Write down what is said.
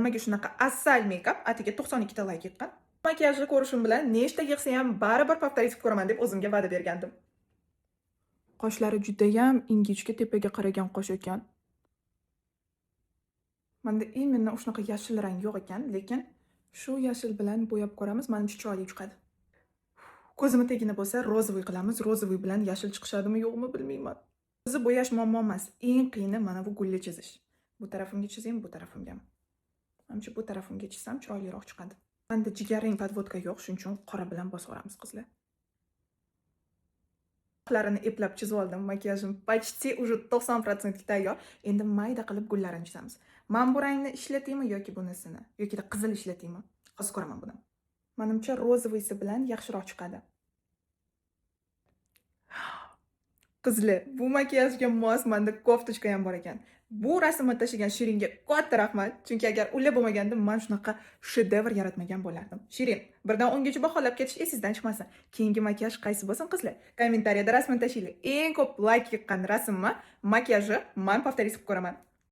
nimaga shunaqa asal meykap atiga 92 ta layk yiqqan. Makiyajni ko'rishim bilan nechta yig'sa ham baribir повторить ko'raman deb o'zimga va'da bergandim. Qoshlari juda ham ingichka tepaga qaragan qosh ekan. Menda именно shunaqa yashil rang yo'q ekan, lekin shu yashil bilan bo'yab ko'ramiz, menimcha chiroyli chiqadi. Ko'zimni tagini bo'lsa rozовый qilamiz, rozовый bilan yashil chiqishadimi yo'qmi bilmayman. O'zi bo'yash muammo emas, eng qiyini mana bu gulli chizish. Bu tarafimga chizaymi, bu tarafimga. Menimcha bu tarafimga chizsam chiroyliroq chiqadi. Menda jigarrang podvodka yo'q, shuning uchun qora bilan bosib olamiz qizlar. Qo'llarini eplab chizib oldim. Makiyajim почти уже 90% tayyor. Endi mayda qilib gullarini chizamiz. Men bu rangni ishlataymi yoki bunisini? Yoki qizil ishlataymi? Hozir ko'raman buni. Menimcha rozoviysi bilan yaxshiroq chiqadi. Qizlar, bu makiyajga mos menda koftochka ham bor ekan. Bu rasmni tashlagan Shiringa katta rahmat, chunki agar ular bo'lmaganda men shunaqa shedevr yaratmagan bo'lardim. Shirin, 1 dan 10 gacha baholab ketish esingizdan chiqmasin. Keyingi makiyaj qaysi bo'lsin qizlar? Kommentariyada rasmini tashlaylik. Eng ko'p layk yiqqan rasmni, makiyajni men повторить qilib ko'raman.